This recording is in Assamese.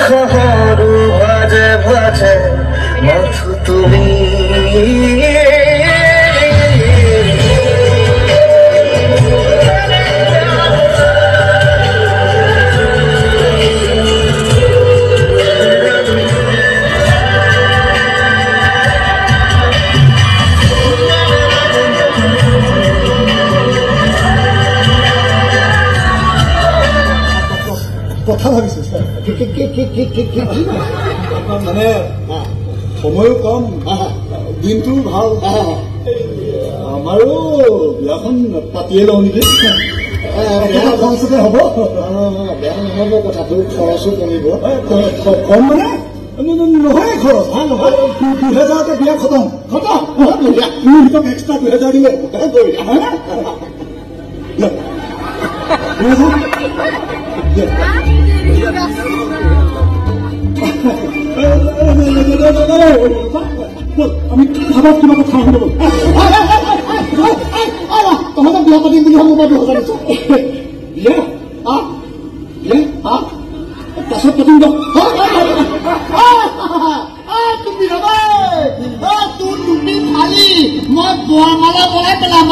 সৰু ভাজে ভাজে মাথো তুমি কথা ভাবিছে মানে সময়ো কম দিনটো ভাল আমাৰো বিয়াখন পাতিয়ে লওঁ নেকি খৰচতে হ'ব বেয়া নহ'ব কথাটো খৰচো কমিব কম মানে নহয় খৰচ নহয় 2000তে বিয়া খতম এক্সট্ৰা 2000 দিলে আমি খাবার কিবা কথা আহিব তহঁতক বিয়া পাতিম বুলি ভাবো মই 2000 দিছো বিয়া পাছত পাতিম তুমি ৰবা তুমি খালি মই বোৱা মালা বনাই পেলাম